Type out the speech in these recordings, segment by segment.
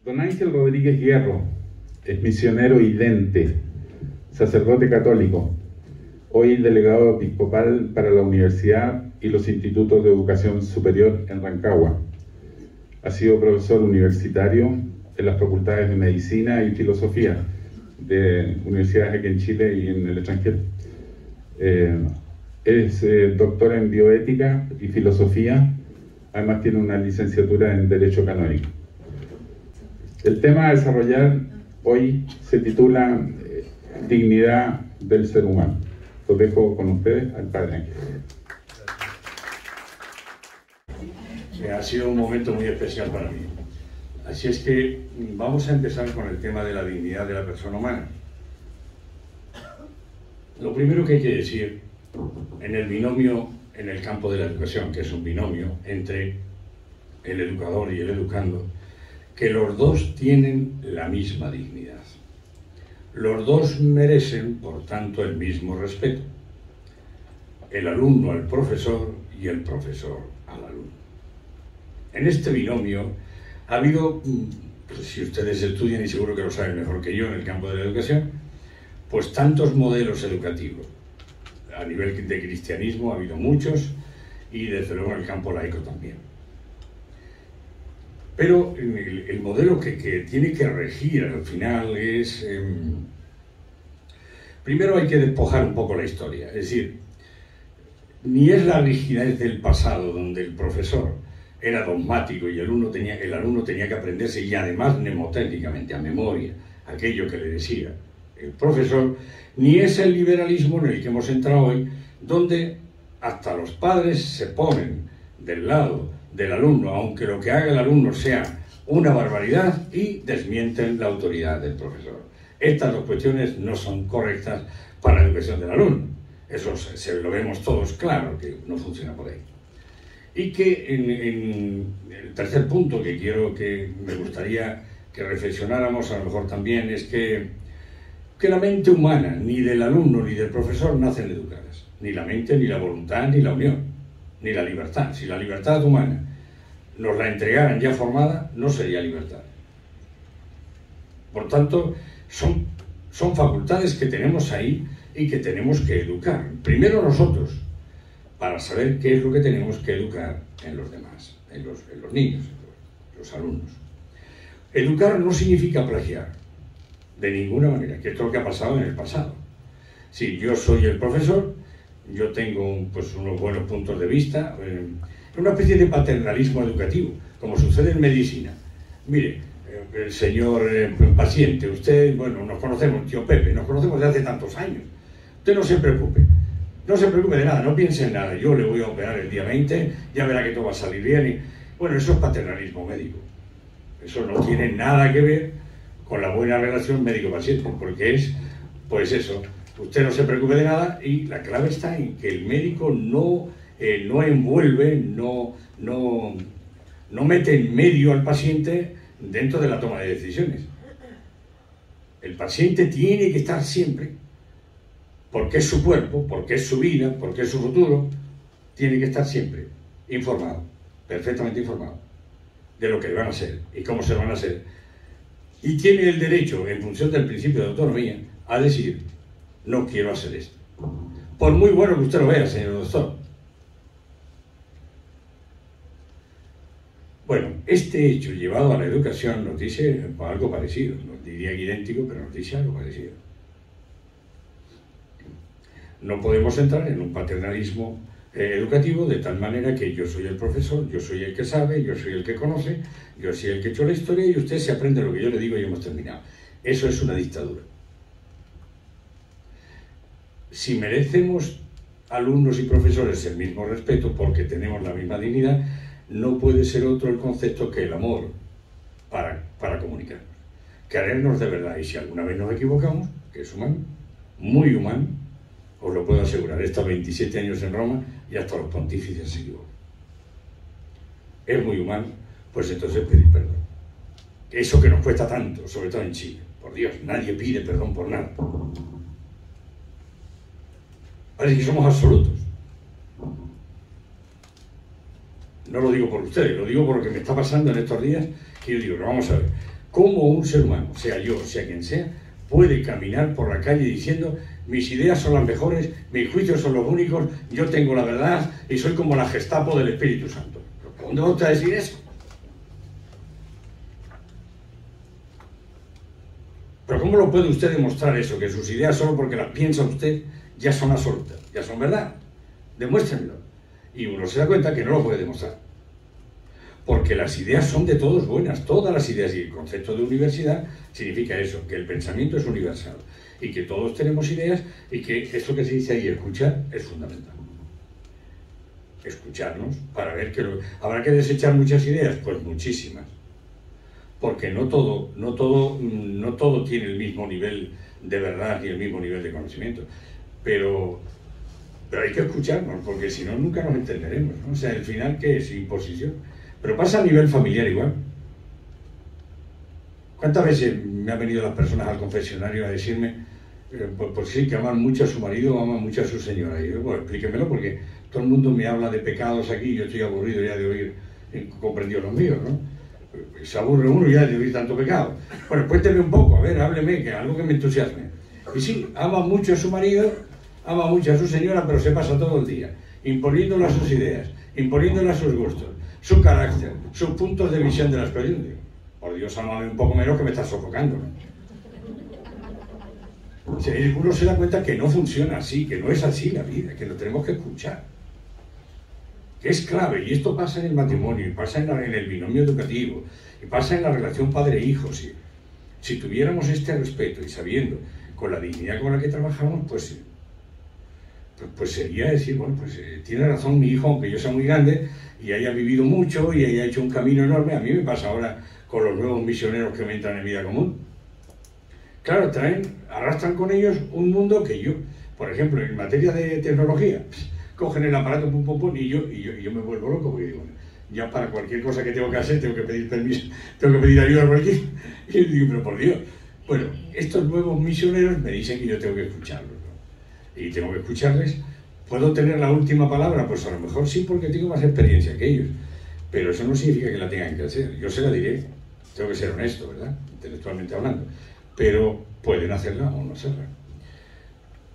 Don Ángel Rodríguez Hierro es misionero idente, sacerdote católico, hoy delegado episcopal para la universidad y los institutos de educación superior en Rancagua. Ha sido profesor universitario en las facultades de Medicina y Filosofía de universidades aquí en Chile y en el extranjero. Es doctor en Bioética y Filosofía, además tiene una licenciatura en Derecho Canónico. El tema a desarrollar hoy se titula Dignidad del ser humano. Los dejo con ustedes al Padre Ángel. Ha sido un momento muy especial para mí. Así es que vamos a empezar con el tema de la dignidad de la persona humana. Lo primero que hay que decir en el binomio, en el campo de la educación, que es un binomio entre el educador y el educando, que los dos tienen la misma dignidad. Los dos merecen, por tanto, el mismo respeto. El alumno al profesor y el profesor al alumno. En este binomio ha habido, pues si ustedes estudian, y seguro que lo saben mejor que yo en el campo de la educación, pues tantos modelos educativos. A nivel de cristianismo ha habido muchos, y desde luego en el campo laico también. Pero el modelo que tiene que regir al final es... primero hay que despojar un poco la historia, es decir, ni es la rigidez del pasado donde el profesor era dogmático y el alumno tenía que aprenderse, y además mnemotécnicamente, a memoria, aquello que le decía el profesor, ni es el liberalismo en el que hemos entrado hoy, donde hasta los padres se ponen del lado del alumno, aunque lo que haga el alumno sea una barbaridad, y desmienten la autoridad del profesor. Estas dos cuestiones no son correctas para la educación del alumno. Eso lo vemos todos claro, que no funciona por ahí. Y que en el tercer punto que me gustaría que reflexionáramos a lo mejor también es que la mente humana, ni del alumno ni del profesor, nacen educadas. Ni la mente, ni la voluntad, ni la unión, ni la libertad. Si la libertad humana nos la entregaran ya formada, no sería libertad. Por tanto, son facultades que tenemos ahí y que tenemos que educar. Primero nosotros, para saber qué es lo que tenemos que educar en los demás, en los niños, en los alumnos. Educar no significa plagiar, de ninguna manera, que esto es lo que ha pasado en el pasado. Si yo soy el profesor, yo tengo unos buenos puntos de vista, una especie de paternalismo educativo, como sucede en medicina. Mire, el señor paciente, usted, bueno, nos conocemos, tío Pepe, nos conocemos desde hace tantos años. Usted no se preocupe. No se preocupe de nada, no piense en nada. Yo le voy a operar el día 20, ya verá que todo va a salir bien. Bueno, eso es paternalismo médico. Eso no tiene nada que ver con la buena relación médico-paciente, porque es, pues eso, usted no se preocupe de nada, y la clave está en que el médico no envuelve, no mete en medio al paciente dentro de la toma de decisiones. El paciente tiene que estar siempre, porque es su cuerpo, porque es su vida, porque es su futuro, tiene que estar siempre informado, perfectamente informado, de lo que van a hacer y cómo se van a hacer. Y tiene el derecho, en función del principio de autonomía, a decir, no quiero hacer esto. Por muy bueno que usted lo vea, señor doctor. Bueno, este hecho llevado a la educación nos dice algo parecido, no diría que idéntico, pero nos dice algo parecido. No podemos entrar en un paternalismo educativo de tal manera que yo soy el profesor, yo soy el que sabe, yo soy el que conoce, yo soy el que ha hecho la historia y usted se aprende lo que yo le digo y hemos terminado. Eso es una dictadura. Si merecemos alumnos y profesores el mismo respeto porque tenemos la misma dignidad, no puede ser otro el concepto que el amor para comunicarnos. Querernos de verdad, y si alguna vez nos equivocamos, que es humano, muy humano, os lo puedo asegurar, he estado 27 años en Roma y hasta los pontífices se equivocan. Es muy humano, pues entonces pedir perdón. Eso que nos cuesta tanto, sobre todo en Chile. Por Dios, nadie pide perdón por nada. Parece que somos absolutos. No lo digo por ustedes, lo digo por lo que me está pasando en estos días, que yo digo, vamos a ver, ¿Cómo un ser humano, sea yo, sea quien sea, puede caminar por la calle diciendo mis ideas son las mejores, mis juicios son los únicos, yo tengo la verdad y soy como la Gestapo del Espíritu Santo? ¿Dónde va usted a decir eso? Pero ¿cómo lo puede usted demostrar eso? Que sus ideas solo porque las piensa usted ya son absolutas, ya son verdad. Demuéstrenlo. Y uno se da cuenta que no lo puede demostrar. Porque las ideas son de todos buenas, todas las ideas. Y el concepto de universidad significa eso, que el pensamiento es universal. Y que todos tenemos ideas y que esto que se dice ahí, escuchar, es fundamental. Escucharnos para ver que habrá que desechar muchas ideas, pues muchísimas. Porque no todo tiene el mismo nivel de verdad ni el mismo nivel de conocimiento. Pero hay que escucharnos, porque si no, nunca nos entenderemos, ¿no? O sea, el final, ¿qué es? Imposición. Pero pasa a nivel familiar igual. ¿Cuántas veces me han venido las personas al confesionario a decirme, pues sí, que aman mucho a su marido o aman mucho a su señora? Y yo, bueno, explíquemelo, porque todo el mundo me habla de pecados aquí y yo estoy aburrido ya de oír, comprendido los míos, ¿no? Se aburre uno ya de oír tanto pecado. Bueno, cuénteme un poco, a ver, hábleme, que algo que me entusiasme. Y sí, ama mucho a su marido, ama mucho a su señora, pero se pasa todo el día imponiéndole a sus ideas, imponiéndole a sus gustos, su carácter, sus puntos de visión de las cosas. Por Dios, ámame un poco menos que me estás sofocando, ¿no? O sea, uno se da cuenta que no funciona así, que no es así la vida, que lo tenemos que escuchar. Que es clave, y esto pasa en el matrimonio, y pasa en el binomio educativo, y pasa en la relación padre-hijo. Si tuviéramos este respeto y sabiendo con la dignidad con la que trabajamos, pues sería decir, bueno, pues tiene razón mi hijo, aunque yo sea muy grande y haya vivido mucho y haya hecho un camino enorme. A mí me pasa ahora con los nuevos misioneros que me entran en vida común. Claro, arrastran con ellos un mundo que yo, por ejemplo, en materia de tecnología, cogen el aparato, pum, pum, pum, y yo me vuelvo loco, porque digo, ya para cualquier cosa que tengo que hacer, tengo que pedir permiso, tengo que pedir ayuda por aquí. Y digo, pero por Dios. Bueno, estos nuevos misioneros me dicen que yo tengo que escucharlos, ¿no? Y tengo que escucharles. ¿Puedo tener la última palabra? Pues a lo mejor sí, porque tengo más experiencia que ellos. Pero eso no significa que la tengan que hacer. Yo se la diré. Tengo que ser honesto, ¿verdad? Intelectualmente hablando. Pero pueden hacerla o no hacerla.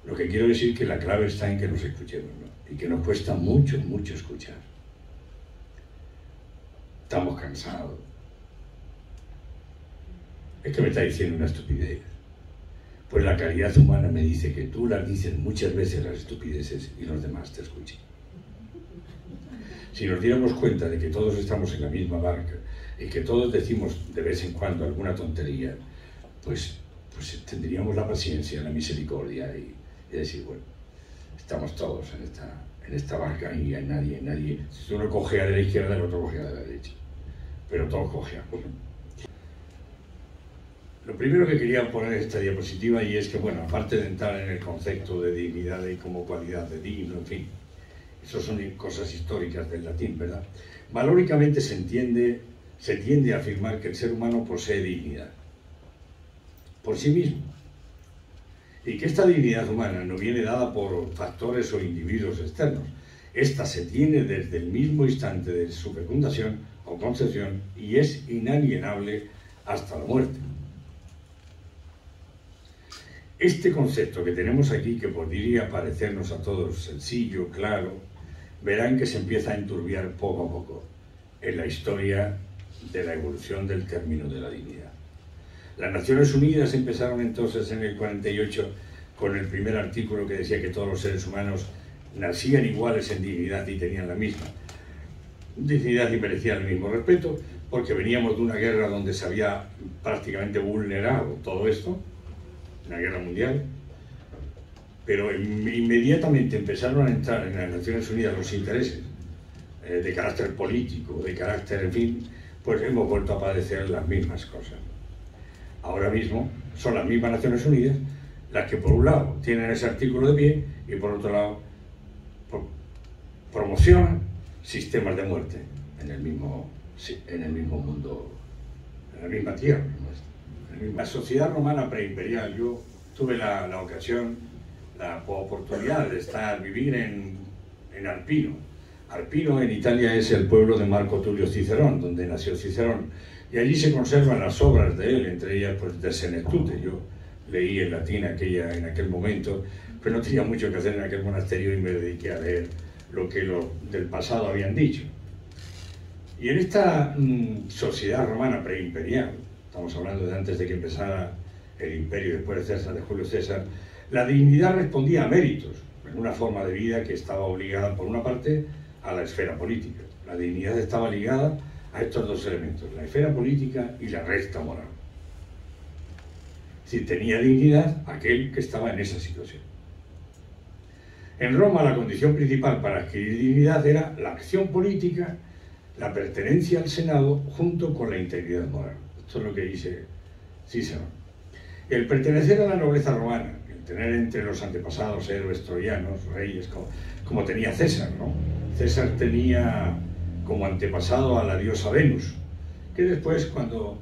Lo que quiero decir es que la clave está en que nos escuchemos, ¿no? Y que nos cuesta mucho, mucho escuchar. Estamos cansados. Es que me está diciendo una estupidez. Pues la calidad humana me dice que tú las dices muchas veces las estupideces y los demás te escuchan. Si nos diéramos cuenta de que todos estamos en la misma barca y que todos decimos de vez en cuando alguna tontería, pues tendríamos la paciencia, la misericordia y decir, bueno, estamos todos en esta barca y nadie. Si uno cojea de la izquierda, el otro cojea de la derecha. Pero todos cojeamos. Lo primero que quería poner en esta diapositiva, y es que, bueno, aparte de entrar en el concepto de dignidad y como cualidad de digno, en fin, eso son cosas históricas del latín, ¿verdad? Valóricamente se tiende a afirmar que el ser humano posee dignidad por sí mismo, y que esta dignidad humana no viene dada por factores o individuos externos. Esta se tiene desde el mismo instante de su fecundación o concepción y es inalienable hasta la muerte. Este concepto que tenemos aquí, que podría parecernos a todos sencillo, claro, verán que se empieza a enturbiar poco a poco en la historia de la evolución del término de la dignidad. Las Naciones Unidas empezaron entonces en el 48 con el primer artículo que decía que todos los seres humanos nacían iguales en dignidad y tenían la misma dignidad y merecían el mismo respeto, porque veníamos de una guerra donde se había prácticamente vulnerado todo esto, una guerra mundial, pero inmediatamente empezaron a entrar en las Naciones Unidas los intereses de carácter político, de carácter, en fin, pues hemos vuelto a padecer las mismas cosas. Ahora mismo son las mismas Naciones Unidas las que por un lado tienen ese artículo de pie y por otro lado promocionan sistemas de muerte en el mismo mundo, en la misma tierra. La sociedad romana preimperial, yo tuve la ocasión, la oportunidad de vivir en Arpino. Arpino en Italia es el pueblo de Marco Tulio Cicerón, donde nació Cicerón. Y allí se conservan las obras de él, entre ellas pues de Senectute. Yo leí en latín en aquel momento, pero no tenía mucho que hacer en aquel monasterio y me dediqué a leer lo que los del pasado habían dicho. Y en esta sociedad romana preimperial, estamos hablando de antes de que empezara el imperio después de César, de Julio César, la dignidad respondía a méritos, en una forma de vida que estaba obligada, por una parte, a la esfera política. La dignidad estaba ligada a estos dos elementos, la esfera política y la recta moral. Si tenía dignidad aquel que estaba en esa situación. En Roma la condición principal para adquirir dignidad era la acción política, la pertenencia al Senado, junto con la integridad moral. Esto es lo que dice Cícero. El pertenecer a la nobleza romana, el tener entre los antepasados héroes troyanos, reyes, como tenía César, ¿no? César tenía como antepasado a la diosa Venus, que después, cuando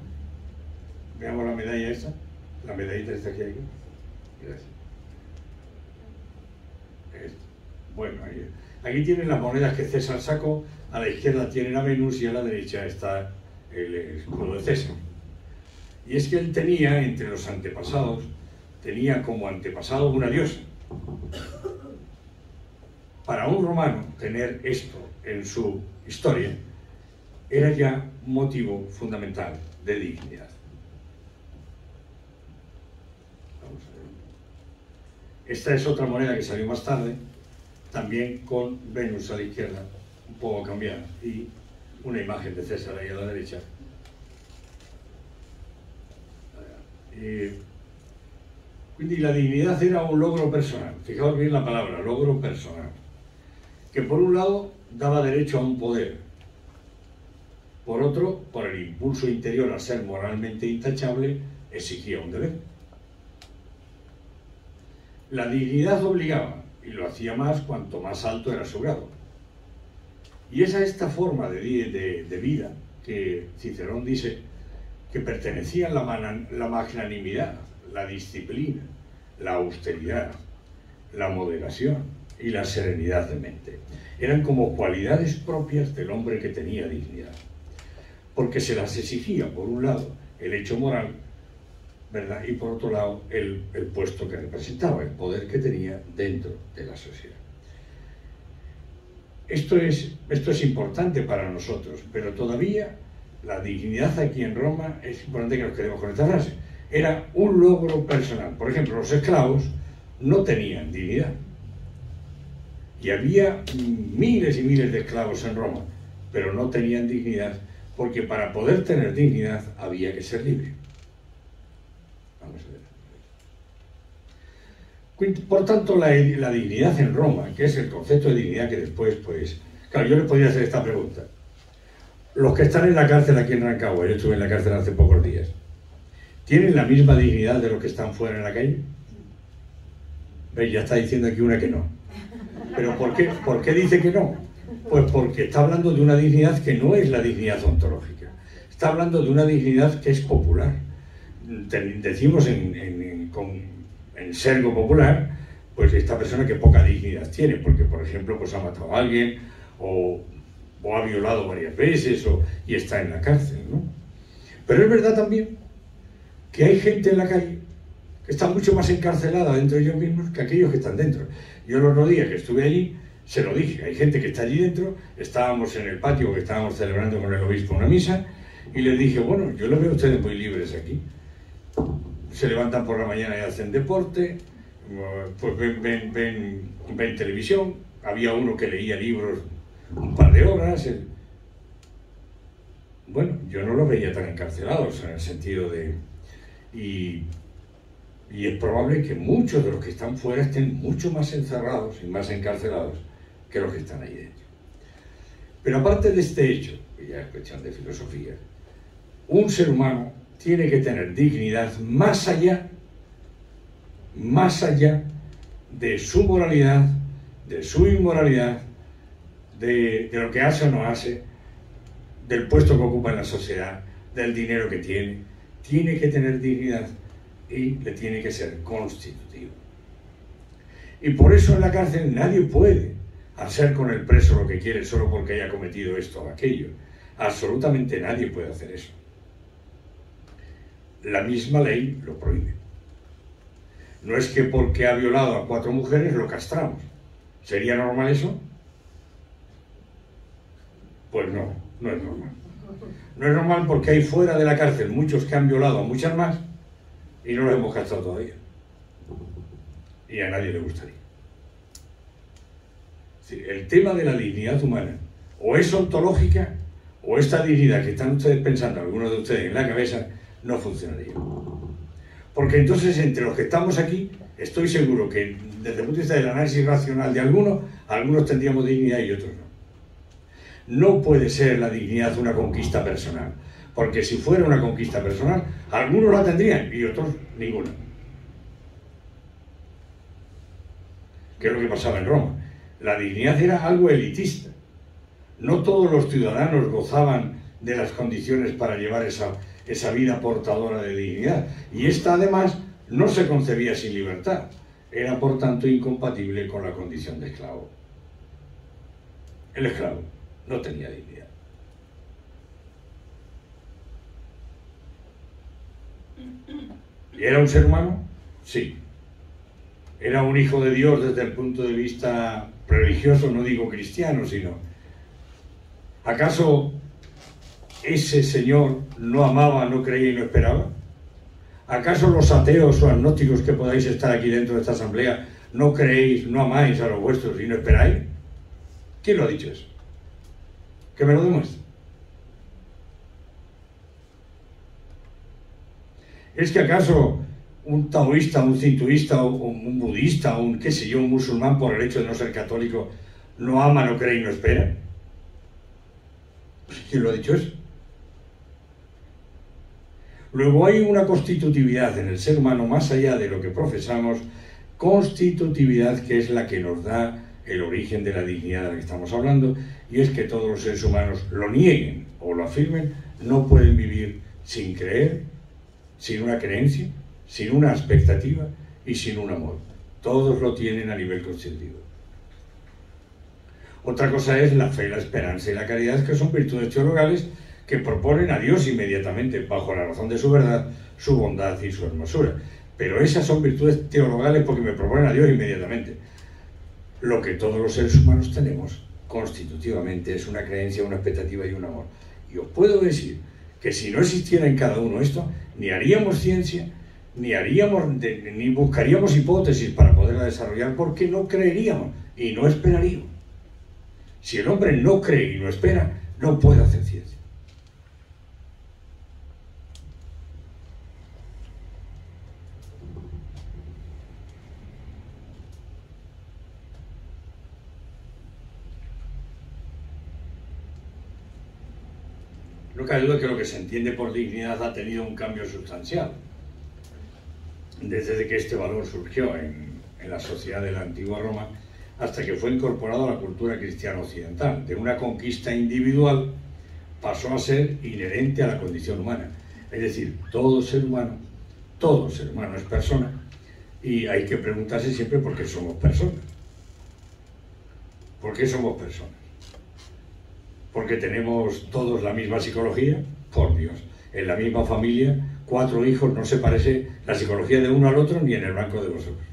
veamos la medalla esta, la medallita esta que hay aquí, gracias. Bueno, aquí tienen las monedas que César sacó, a la izquierda tienen a Venus y a la derecha está el escudo de César. Y es que él tenía, entre los antepasados, tenía como antepasado una diosa. Para un romano, tener esto en su historia era ya un motivo fundamental de dignidad. Vamos a ver. Esta es otra moneda que salió más tarde, también con Venus a la izquierda, un poco cambiada, y una imagen de César ahí a la derecha. Quindi la dignidad era un logro personal, fijaos bien la palabra, logro personal, que por un lado daba derecho a un poder, por otro, por el impulso interior a ser moralmente intachable, exigía un deber. La dignidad obligaba, y lo hacía más cuanto más alto era su grado. Y es a esta forma de vida que Cicerón dice que pertenecían la magnanimidad, la disciplina, la austeridad, la moderación y la serenidad de mente. Eran como cualidades propias del hombre que tenía dignidad, porque se las exigía, por un lado, el hecho moral, ¿verdad? Y por otro lado, el puesto que representaba, el poder que tenía dentro de la sociedad. Esto es importante para nosotros, pero todavía la dignidad aquí en Roma, es importante que nos quedemos con esta frase, era un logro personal. Por ejemplo, los esclavos no tenían dignidad. Y había miles y miles de esclavos en Roma, pero no tenían dignidad, porque para poder tener dignidad había que ser libre. Vamos a ver. Por tanto, la dignidad en Roma, que es el concepto de dignidad que después, pues... Claro, yo les podría hacer esta pregunta. Los que están en la cárcel aquí en Rancagua, yo estuve en la cárcel hace pocos días, ¿tienen la misma dignidad de los que están fuera en la calle? ¿Veis? Ya está diciendo aquí una que no. ¿Pero por qué dice que no? Pues porque está hablando de una dignidad que no es la dignidad ontológica. Está hablando de una dignidad que es popular. Decimos en sergo popular, pues esta persona que poca dignidad tiene, porque por ejemplo pues ha matado a alguien o ha violado varias veces y está en la cárcel, ¿no? Pero es verdad también que hay gente en la calle que está mucho más encarcelada dentro de ellos mismos que aquellos que están dentro. Yo el otro día que estuve allí, se lo dije, hay gente que está allí dentro, estábamos en el patio que estábamos celebrando con el obispo una misa, y les dije, bueno, yo los veo a ustedes muy libres aquí. Se levantan por la mañana y hacen deporte, pues ven televisión, había uno que leía libros un par de horas. Bueno, yo no los veía tan encarcelados en el sentido de... Y es probable que muchos de los que están fuera estén mucho más encerrados y más encarcelados que los que están ahí dentro. Pero aparte de este hecho, que ya es cuestión de filosofía, un ser humano tiene que tener dignidad más allá de su moralidad, de su inmoralidad, de lo que hace o no hace, del puesto que ocupa en la sociedad, del dinero que tiene que tener dignidad y le tiene que ser constitutivo. Y por eso en la cárcel nadie puede hacer con el preso lo que quiere solo porque haya cometido esto o aquello. Absolutamente nadie puede hacer eso. La misma ley lo prohíbe. No es que porque ha violado a 4 mujeres lo castramos. ¿Sería normal eso? Pues no, no es normal. No es normal porque hay fuera de la cárcel muchos que han violado a muchas más y no los hemos castrado todavía. Y a nadie le gustaría. Sí, el tema de la dignidad humana o es ontológica o esta dignidad que están ustedes pensando, algunos de ustedes en la cabeza, no funcionaría. Porque entonces entre los que estamos aquí, estoy seguro que desde el punto de vista del análisis racional de algunos tendríamos dignidad y otros no. No puede ser la dignidad una conquista personal, porque si fuera una conquista personal, algunos la tendrían y otros ninguna. ¿Qué es lo que pasaba en Roma? La dignidad era algo elitista. No todos los ciudadanos gozaban de las condiciones para llevar esa vida portadora de dignidad. Y esta, además, no se concebía sin libertad. Era, por tanto, incompatible con la condición de esclavo. El esclavo no tenía dignidad. ¿Y era un ser humano? Sí. ¿Era un hijo de Dios desde el punto de vista religioso? No digo cristiano, sino... ¿Acaso ese señor no amaba, no creía y no esperaba? ¿Acaso los ateos o agnósticos que podáis estar aquí dentro de esta asamblea no creéis, no amáis a los vuestros y no esperáis? ¿Quién lo ha dicho eso? Que me lo demuestre. ¿Es que acaso un taoísta, un cintuista, o un budista, un qué sé yo, un musulmán por el hecho de no ser católico, no ama, no cree y no espera? ¿Quién lo ha dicho eso? Luego hay una constitutividad en el ser humano, más allá de lo que profesamos, constitutividad que es la que nos da el origen de la dignidad de la que estamos hablando, y es que todos los seres humanos lo nieguen o lo afirmen, no pueden vivir sin creer, sin una creencia, sin una expectativa y sin un amor. Todos lo tienen a nivel constitutivo. Otra cosa es la fe, la esperanza y la caridad, que son virtudes teologales que proponen a Dios inmediatamente, bajo la razón de su verdad, su bondad y su hermosura. Pero esas son virtudes teologales porque me proponen a Dios inmediatamente. Lo que todos los seres humanos tenemos constitutivamente es una creencia, una expectativa y un amor. Y os puedo decir que si no existiera en cada uno esto, ni haríamos ciencia, ni buscaríamos hipótesis para poderla desarrollar, porque no creeríamos y no esperaríamos. Si el hombre no cree y no espera, no puede hacer ciencia. No cabe duda que lo que se entiende por dignidad ha tenido un cambio sustancial desde que este valor surgió en la sociedad de la antigua Roma hasta que fue incorporado a la cultura cristiana occidental. De una conquista individual pasó a ser inherente a la condición humana. Es decir, todo ser humano es persona, y hay que preguntarse siempre por qué somos personas. ¿Por qué somos personas? ¿Porque tenemos todos la misma psicología? Por Dios. En la misma familia, 4 hijos, no se parece la psicología de uno al otro ni en el blanco de vosotros.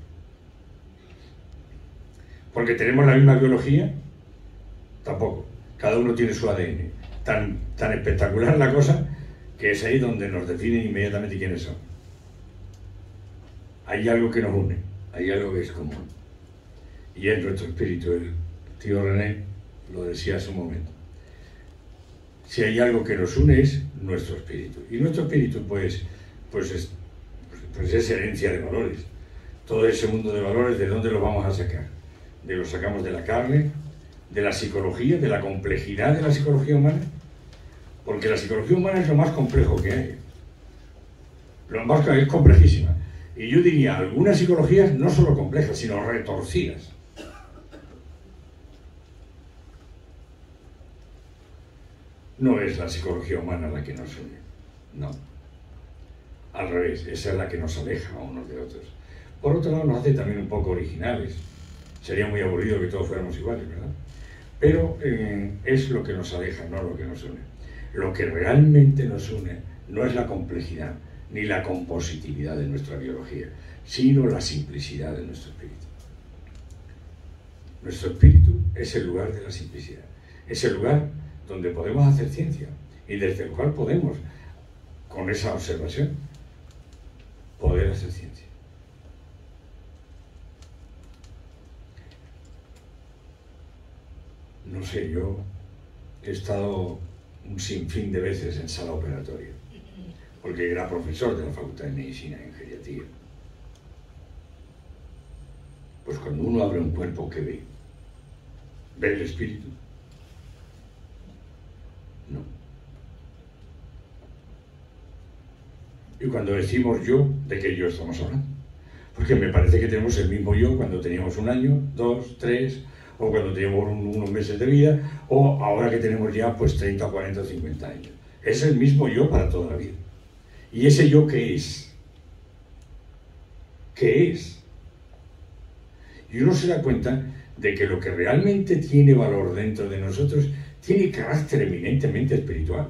¿Porque tenemos la misma biología? Tampoco. Cada uno tiene su ADN. Tan espectacular la cosa que es ahí donde nos definen inmediatamente quiénes son. Hay algo que nos une, hay algo que es común. Y es nuestro espíritu. El tío René lo decía hace un momento. Si hay algo que nos une es nuestro espíritu. Y nuestro espíritu pues es herencia de valores. Todo ese mundo de valores, ¿de dónde lo vamos a sacar? Lo sacamos de la carne, de la psicología, de la complejidad de la psicología humana. Porque la psicología humana es lo más complejo que hay. Lo más es complejísima. Y yo diría, algunas psicologías no solo complejas, sino retorcidas. No es la psicología humana la que nos une, no. Al revés, esa es la que nos aleja a unos de otros. Por otro lado, nos hace también un poco originales. Sería muy aburrido que todos fuéramos iguales, ¿verdad? Pero es lo que nos aleja, no lo que nos une. Lo que realmente nos une no es la complejidad, ni la compositividad de nuestra biología, sino la simplicidad de nuestro espíritu. Nuestro espíritu es el lugar de la simplicidad, es el lugar donde podemos hacer ciencia y desde el cual podemos, con esa observación, poder hacer ciencia. No sé, yo he estado un sinfín de veces en sala operatoria, porque era profesor de la Facultad de Medicina en geriatría. Pues cuando uno abre un cuerpo, ¿qué ve? ¿Ve el espíritu? No. Y cuando decimos yo, ¿de qué yo estamos hablando? Porque me parece que tenemos el mismo yo cuando teníamos 1 año, 2, 3, o cuando teníamos unos meses de vida, o ahora que tenemos ya pues 30, 40, 50 años. Es el mismo yo para toda la vida. ¿Y ese yo qué es? ¿Qué es? Y uno se da cuenta de que lo que realmente tiene valor dentro de nosotros tiene carácter eminentemente espiritual.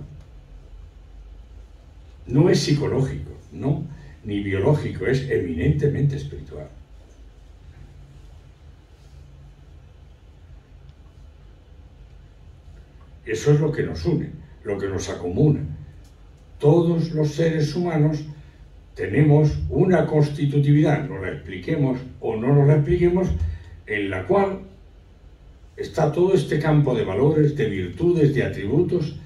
No es psicológico, no, ni biológico, es eminentemente espiritual. Eso es lo que nos une, lo que nos acomuna. Todos los seres humanos tenemos una constitutividad, nos la expliquemos o no nos la expliquemos, en la cual está todo este campo de valores, de virtudes, de atributos.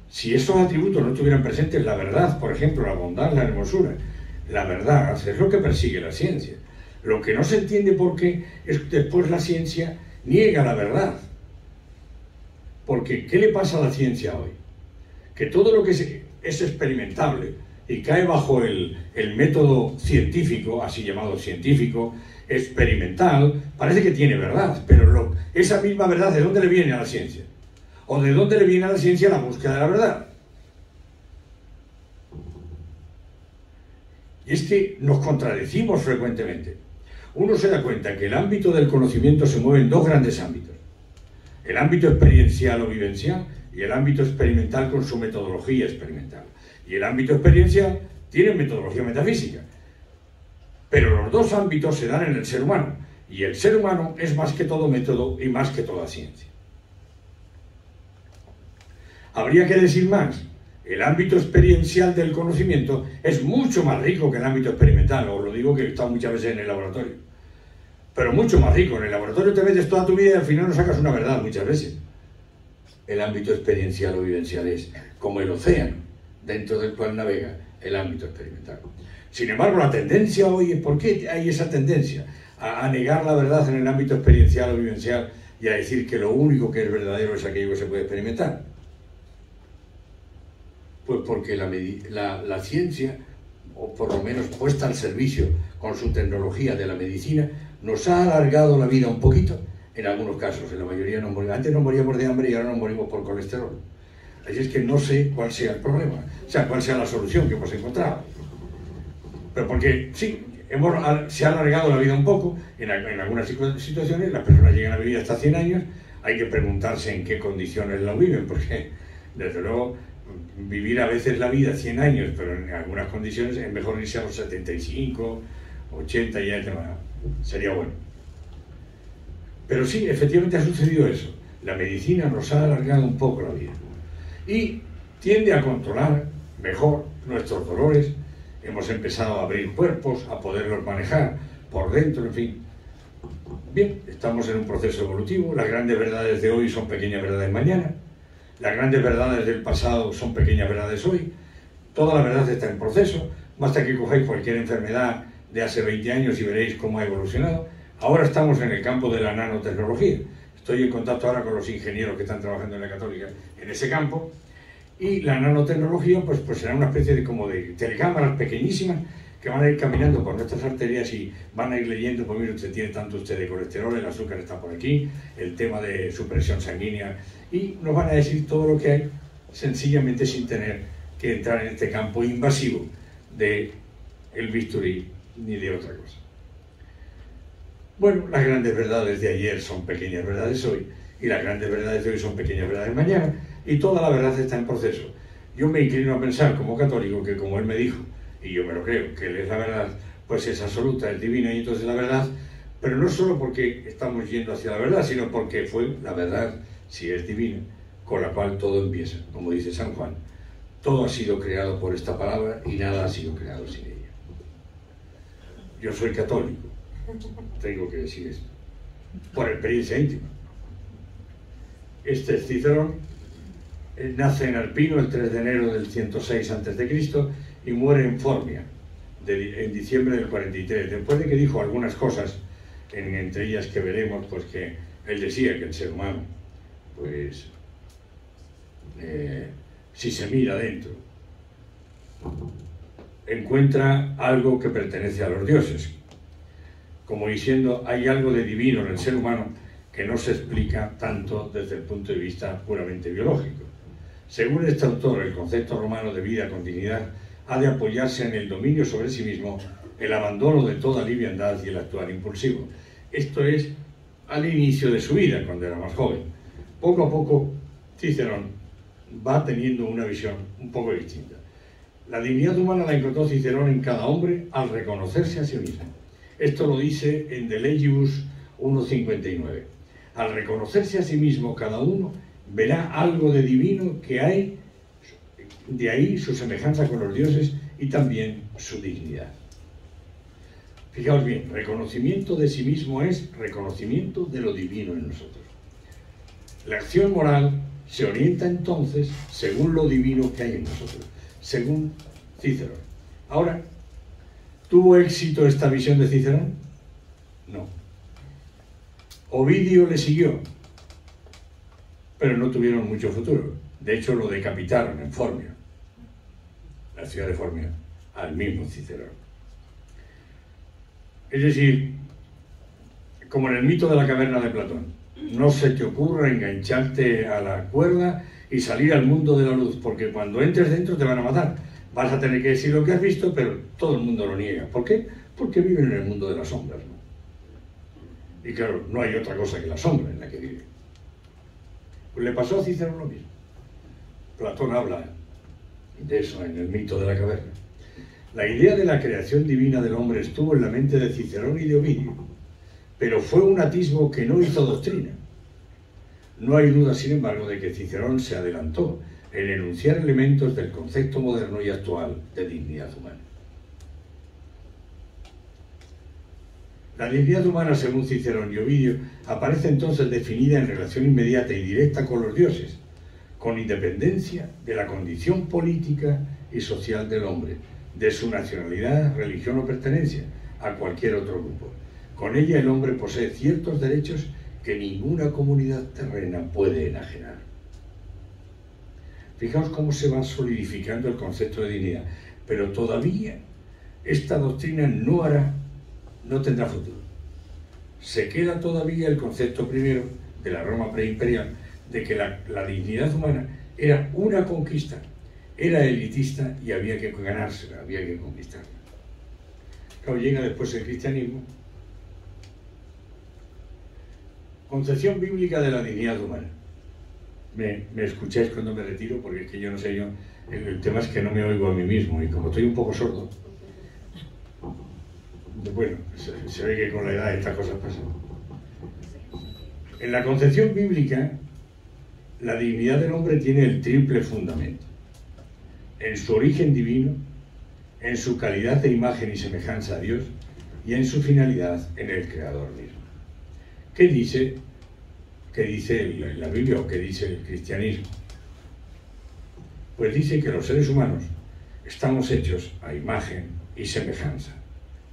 Si esos atributos no estuvieran presentes, la verdad, por ejemplo, la bondad, la hermosura, la verdad es lo que persigue la ciencia. Lo que no se entiende por qué es que después la ciencia niega la verdad. Porque, ¿qué le pasa a la ciencia hoy? Que todo lo que es experimentable y cae bajo el método científico, así llamado científico, experimental, parece que tiene verdad, pero esa misma verdad, ¿de dónde le viene a la ciencia? ¿O de dónde le viene a la ciencia la búsqueda de la verdad? Y es que nos contradecimos frecuentemente. Uno se da cuenta que el ámbito del conocimiento se mueve en 2 grandes ámbitos. El ámbito experiencial o vivencial y el ámbito experimental con su metodología experimental. Y el ámbito experiencial tiene metodología metafísica. Pero los 2 ámbitos se dan en el ser humano. Y el ser humano es más que todo método y más que toda ciencia. Habría que decir más. El ámbito experiencial del conocimiento es mucho más rico que el ámbito experimental. Os lo digo que he estado muchas veces en el laboratorio. Pero mucho más rico. En el laboratorio te metes toda tu vida y al final no sacas una verdad muchas veces. El ámbito experiencial o vivencial es como el océano dentro del cual navega el ámbito experimental. Sin embargo, la tendencia hoy es, ¿por qué hay esa tendencia a negar la verdad en el ámbito experiencial o vivencial y a decir que lo único que es verdadero es aquello que se puede experimentar? Pues porque la ciencia, o por lo menos puesta al servicio con su tecnología de la medicina, nos ha alargado la vida un poquito, en algunos casos, en la mayoría no morimos. Antes nos moríamos de hambre y ahora nos morimos por colesterol. Así es que no sé cuál sea el problema, o sea, cuál sea la solución que hemos encontrado. Pero porque, sí, se ha alargado la vida un poco, en algunas situaciones las personas llegan a vivir hasta 100 años, hay que preguntarse en qué condiciones la viven, porque, desde luego, vivir a veces la vida 100 años, pero en algunas condiciones es mejor irse a los 75, 80 y ya sería bueno. Pero sí, efectivamente ha sucedido eso. La medicina nos ha alargado un poco la vida y tiende a controlar mejor nuestros dolores. Hemos empezado a abrir cuerpos, a poderlos manejar por dentro, en fin. Bien, estamos en un proceso evolutivo. Las grandes verdades de hoy son pequeñas verdades mañana. Las grandes verdades del pasado son pequeñas verdades hoy. Toda la verdad está en proceso. Basta que cojáis cualquier enfermedad de hace 20 años y veréis cómo ha evolucionado. Ahora estamos en el campo de la nanotecnología. Estoy en contacto ahora con los ingenieros que están trabajando en la Católica en ese campo. Y la nanotecnología pues será una especie de como de telecámaras pequeñísimas que van a ir caminando por nuestras arterias y van a ir leyendo, pues mire, usted tiene tanto de colesterol, el azúcar está por aquí, el tema de su presión sanguínea, y nos van a decir todo lo que hay, sencillamente sin tener que entrar en este campo invasivo del bisturí ni de otra cosa. Bueno, las grandes verdades de ayer son pequeñas verdades hoy, y las grandes verdades de hoy son pequeñas verdades mañana, y toda la verdad está en proceso. Yo me inclino a pensar como católico que, como él me dijo, y yo me lo creo, que él es la verdad, pues es absoluta, es divina y entonces la verdad, pero no solo porque estamos yendo hacia la verdad, sino porque fue la verdad, si es divina, con la cual todo empieza, como dice San Juan. Todo ha sido creado por esta palabra y nada ha sido creado sin ella. Yo soy católico, tengo que decir esto, por experiencia íntima. Este es Cicerón, nace en Arpino el 3 de enero del 106 a.C. y muere en Formia en diciembre del 43, después de que dijo algunas cosas, entre ellas que veremos, pues que él decía que el ser humano, pues, si se mira dentro, encuentra algo que pertenece a los dioses, como diciendo, hay algo de divino en el ser humano que no se explica tanto desde el punto de vista puramente biológico. Según este autor, el concepto romano de vida con dignidad ha de apoyarse en el dominio sobre sí mismo, el abandono de toda liviandad y el actuar impulsivo. Esto es al inicio de su vida, cuando era más joven. Poco a poco, Cicerón va teniendo una visión un poco distinta. La dignidad humana la encontró Cicerón en cada hombre al reconocerse a sí mismo. Esto lo dice en De Legibus 1.59. Al reconocerse a sí mismo cada uno, verá algo de divino que hay, de ahí su semejanza con los dioses y también su dignidad. Fijaos bien, reconocimiento de sí mismo es reconocimiento de lo divino en nosotros. La acción moral se orienta entonces según lo divino que hay en nosotros, según Cicerón. Ahora, ¿tuvo éxito esta visión de Cicerón? No. Ovidio le siguió, pero no tuvieron mucho futuro. De hecho, lo decapitaron en Formia, la ciudad de Formia, al mismo Cicerón. Es decir, como en el mito de la caverna de Platón, no se te ocurra engancharte a la cuerda y salir al mundo de la luz, porque cuando entres dentro te van a matar. Vas a tener que decir lo que has visto, pero todo el mundo lo niega. ¿Por qué? Porque viven en el mundo de las sombras, ¿no? Y claro, no hay otra cosa que la sombra en la que vive. Pues le pasó a Cicerón lo mismo. Platón habla de eso en el mito de la caverna. La idea de la creación divina del hombre estuvo en la mente de Cicerón y de Ovidio, pero fue un atisbo que no hizo doctrina. No hay duda, sin embargo, de que Cicerón se adelantó en enunciar elementos del concepto moderno y actual de dignidad humana. La dignidad humana, según Cicerón y Ovidio, aparece entonces definida en relación inmediata y directa con los dioses, con independencia de la condición política y social del hombre, de su nacionalidad, religión o pertenencia a cualquier otro grupo. Con ella el hombre posee ciertos derechos que ninguna comunidad terrena puede enajenar. Fijaos cómo se va solidificando el concepto de dignidad, pero todavía esta doctrina no tendrá futuro. Se queda todavía el concepto primero de la Roma preimperial de que la dignidad humana era una conquista, era elitista y había que ganársela, había que conquistarla. Claro, llega después el cristianismo. Concepción bíblica de la dignidad humana. Me escucháis cuando me retiro, porque es que yo no sé, el tema es que no me oigo a mí mismo y como estoy un poco sordo, bueno, se ve que con la edad estas cosas pasan. En la concepción bíblica, la dignidad del hombre tiene el triple fundamento: en su origen divino, en su calidad de imagen y semejanza a Dios y en su finalidad en el Creador mismo. ¿Qué dice la Biblia o qué dice el cristianismo? Pues dice que los seres humanos estamos hechos a imagen y semejanza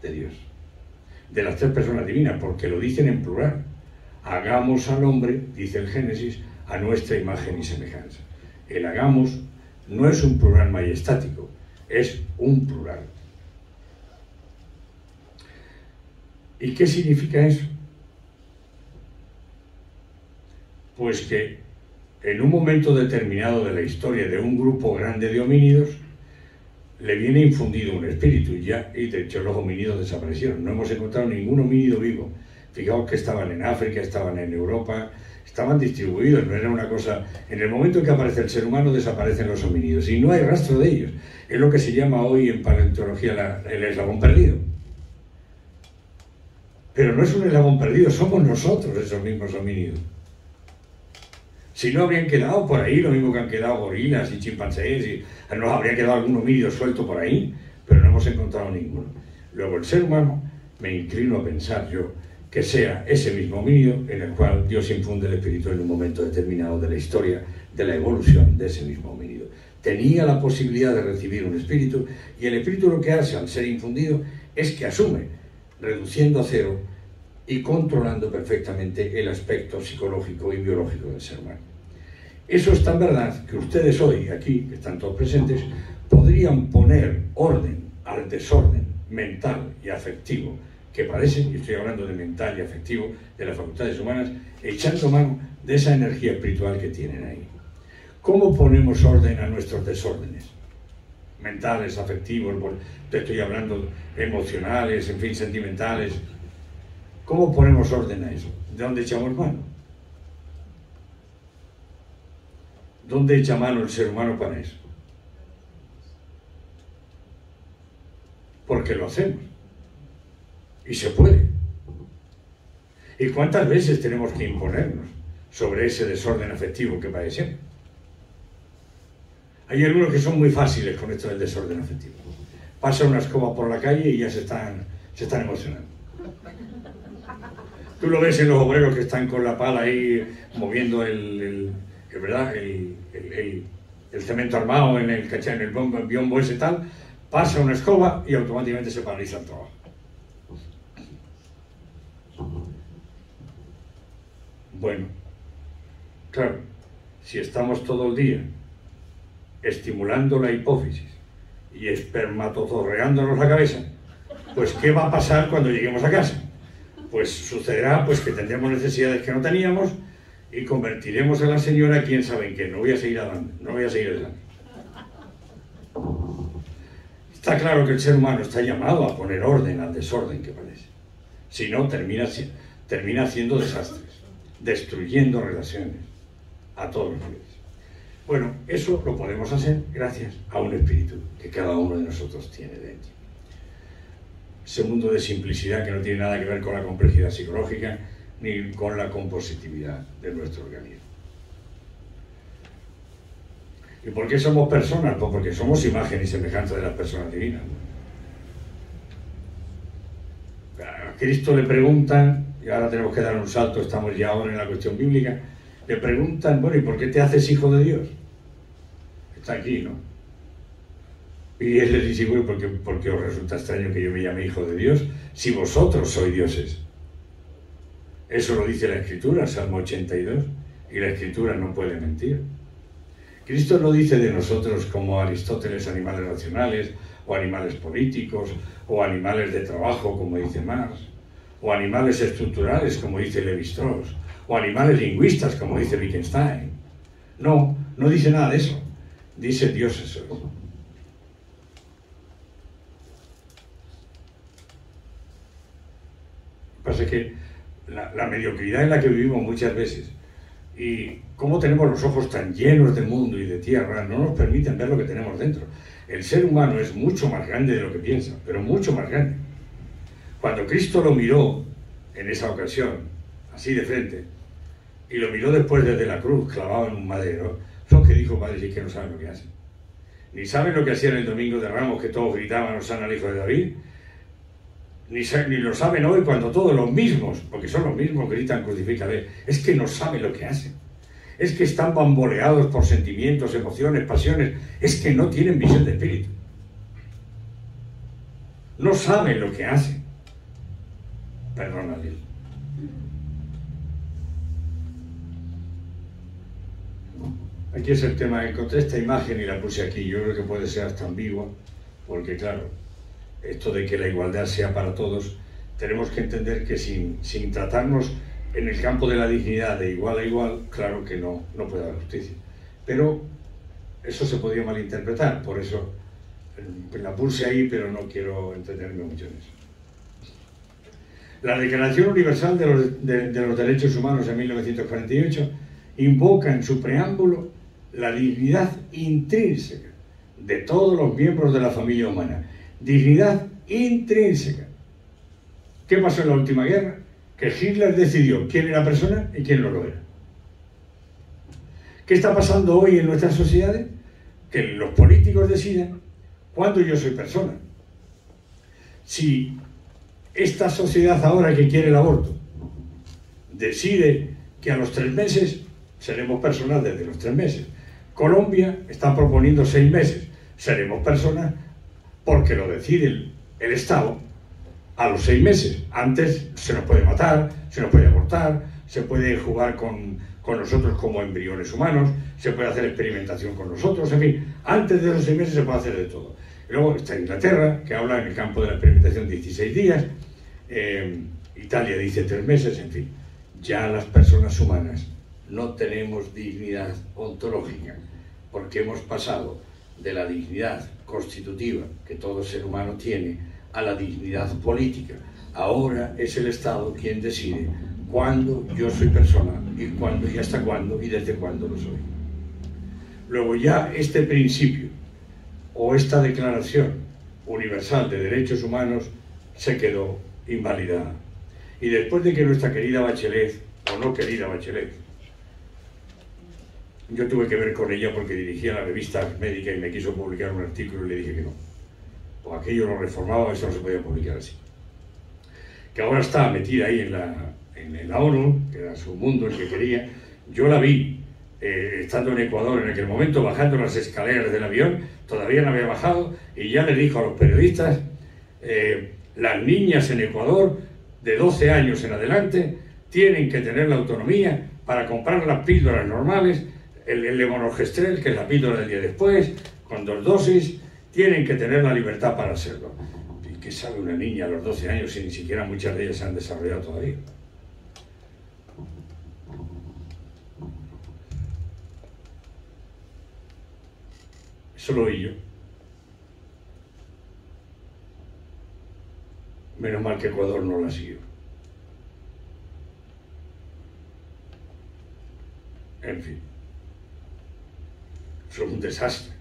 de Dios, de las tres personas divinas, porque lo dicen en plural. Hagamos al hombre, dice el Génesis, a nuestra imagen y semejanza. El hagamos no es un plural majestático, es un plural. ¿Y qué significa eso? Pues que en un momento determinado de la historia de un grupo grande de homínidos le viene infundido un espíritu y de hecho los homínidos desaparecieron. No hemos encontrado ningún homínido vivo. Fijaos que estaban en África, estaban en Europa, estaban distribuidos, no era una cosa... En el momento en que aparece el ser humano desaparecen los homínidos y no hay rastro de ellos. Es lo que se llama hoy en paleontología el eslabón perdido. Pero no es un eslabón perdido, somos nosotros esos mismos homínidos. Si no, habrían quedado por ahí, lo mismo que han quedado gorilas y chimpancés, y nos habría quedado algún homínido suelto por ahí, pero no hemos encontrado ninguno. Luego el ser humano, me inclino a pensar yo, que sea ese mismo homínido en el cual Dios infunde el espíritu en un momento determinado de la historia, de la evolución de ese mismo homínido. Tenía la posibilidad de recibir un espíritu, y el espíritu lo que hace al ser infundido es que asume, reduciendo a cero y controlando perfectamente el aspecto psicológico y biológico del ser humano. Eso es tan verdad que ustedes hoy, aquí, que están todos presentes, podrían poner orden al desorden mental y afectivo que padecen, y estoy hablando de mental y afectivo, de las facultades humanas, echando mano de esa energía espiritual que tienen ahí. ¿Cómo ponemos orden a nuestros desórdenes? Mentales, afectivos, te estoy hablando emocionales, en fin, sentimentales. ¿Cómo ponemos orden a eso? ¿De dónde echamos mano? ¿Dónde echa mano el ser humano para eso? Porque lo hacemos. Y se puede. ¿Y cuántas veces tenemos que imponernos sobre ese desorden afectivo que padecemos? Hay algunos que son muy fáciles con esto del desorden afectivo. Pasa una escoba por la calle y ya se están emocionando. Tú lo ves en los obreros que están con la pala ahí moviendo el cemento armado en el biombo ese tal, pasa una escoba y automáticamente se paraliza el trabajo. Bueno, claro, si estamos todo el día estimulando la hipófisis y espermatozorreándonos la cabeza, pues ¿qué va a pasar cuando lleguemos a casa? Pues sucederá pues que tendremos necesidades que no teníamos y convertiremos a la señora quién sabe en qué. No voy a seguir adelante, no voy a seguir adelante. Está claro que el ser humano está llamado a poner orden al desorden que padece. Si no, termina haciendo desastres, destruyendo relaciones a todos los niveles. Bueno, eso lo podemos hacer gracias a un espíritu que cada uno de nosotros tiene dentro. Ese mundo de simplicidad que no tiene nada que ver con la complejidad psicológica ni con la compositividad de nuestro organismo. ¿Y por qué somos personas? Pues porque somos imagen y semejanza de las personas divinas. A Cristo le preguntan, y ahora tenemos que dar un salto, estamos ya ahora en la cuestión bíblica, le preguntan, bueno, ¿y por qué te haces hijo de Dios? Está aquí, ¿no? Y él les dice, bueno, ¿por qué os resulta extraño que yo me llame hijo de Dios si vosotros sois dioses? Eso lo dice la Escritura, Salmo 82, y la Escritura no puede mentir. Cristo no dice de nosotros como Aristóteles animales racionales, o animales políticos, o animales de trabajo, como dice Marx, o animales estructurales, como dice Lévi-Strauss, o animales lingüistas, como dice Wittgenstein. No, no dice nada de eso. Dice dioses sois. Lo que pasa es que la mediocridad en la que vivimos muchas veces y cómo tenemos los ojos tan llenos de mundo y de tierra no nos permiten ver lo que tenemos dentro. El ser humano es mucho más grande de lo que piensa, pero mucho más grande. Cuando Cristo lo miró en esa ocasión, así de frente, y lo miró después desde la cruz, clavado en un madero, lo que dijo, padre, es que no saben lo que hacen. Ni saben lo que hacían el domingo de Ramos, que todos gritaban, Hosana al Hijo de David, ni lo saben hoy cuando todos los mismos, porque son los mismos, gritan, crucifícale. Es que no saben lo que hacen. Es que están bamboleados por sentimientos, emociones, pasiones. Es que no tienen visión de espíritu. No saben lo que hacen. Perdónale. Aquí es el tema. Encontré esta imagen y la puse aquí. Yo creo que puede ser hasta ambigua, porque claro, esto de que la igualdad sea para todos, tenemos que entender que sin tratarnos en el campo de la dignidad de igual a igual, claro que no puede haber justicia. Pero eso se podría malinterpretar, por eso la puse ahí, pero no quiero entretenerme mucho en eso. La Declaración Universal de los Derechos Humanos en 1948 invoca en su preámbulo la dignidad intrínseca de todos los miembros de la familia humana. Dignidad intrínseca. ¿Qué pasó en la última guerra? Que Hitler decidió quién era persona y quién no lo era. ¿Qué está pasando hoy en nuestras sociedades? Que los políticos deciden cuándo yo soy persona. Si esta sociedad ahora que quiere el aborto decide que a los 3 meses seremos personas desde los 3 meses. Colombia está proponiendo 6 meses. Seremos personas porque lo decide el Estado a los 6 meses. Antes se nos puede matar, se nos puede abortar, se puede jugar con nosotros como embriones humanos, se puede hacer experimentación con nosotros, en fin, antes de los 6 meses se puede hacer de todo. Luego está Inglaterra, que habla en el campo de la experimentación 16 días, Italia dice 3 meses, en fin. Ya las personas humanas no tenemos dignidad ontológica, porque hemos pasado de la dignidad constitutiva que todo ser humano tiene a la dignidad política. Ahora es el Estado quien decide cuándo yo soy persona y cuándo y hasta cuándo y desde cuándo lo soy. Luego ya este principio o esta Declaración Universal de Derechos Humanos se quedó invalidada. Y después de que nuestra querida Bachelet, o no querida Bachelet, yo tuve que ver con ella porque dirigía la revista médica y me quiso publicar un artículo y le dije que no. O aquello lo reformaba, eso no se podía publicar así. Que ahora está metida ahí en la ONU, que era su mundo el que quería. Yo la vi estando en Ecuador en aquel momento, bajando las escaleras del avión, todavía no había bajado, y ya le dijo a los periodistas, las niñas en Ecuador de 12 años en adelante tienen que tener la autonomía para comprar las píldoras normales, el levonorgestrel, que es la píldora del día después, con 2 dosis, tienen que tener la libertad para hacerlo. ¿Y qué sabe una niña a los 12 años si ni siquiera muchas de ellas se han desarrollado todavía? Eso lo oí yo. Menos mal que Ecuador no la siguió. En fin. Eso es un desastre.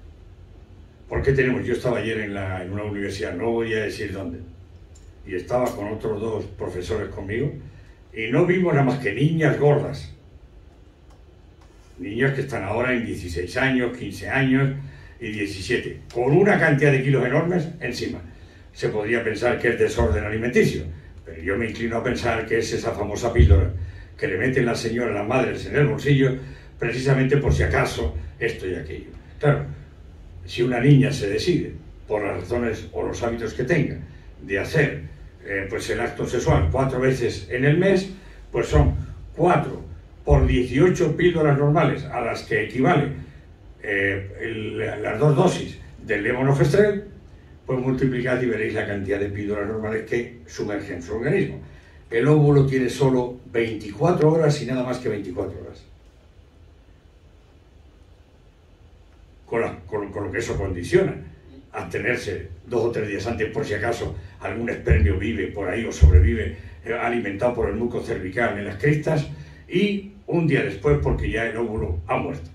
¿Por qué tenemos? Yo estaba ayer en una universidad, no voy a decir dónde, y estaba con otros 2 profesores conmigo, y no vimos nada más que niñas gordas. Niñas que están ahora en 16 años, 15 años y 17, con una cantidad de kilos enormes encima. Se podría pensar que es desorden alimenticio, pero yo me inclino a pensar que es esa famosa píldora que le meten las señoras, las madres en el bolsillo, precisamente por si acaso esto y aquello. Claro, si una niña se decide, por las razones o los hábitos que tenga, de hacer pues el acto sexual 4 veces en el mes, pues son 4 por 18 píldoras normales, a las que equivale las 2 dosis del levonorgestrel, pues multiplicad y veréis la cantidad de píldoras normales que sumerge en su organismo. El óvulo tiene solo 24 horas y nada más que 24 horas. Con lo que eso condiciona, abstenerse 2 o 3 días antes por si acaso algún espermio vive por ahí o sobrevive alimentado por el muco cervical en las crestas, y un día después porque ya el óvulo ha muerto.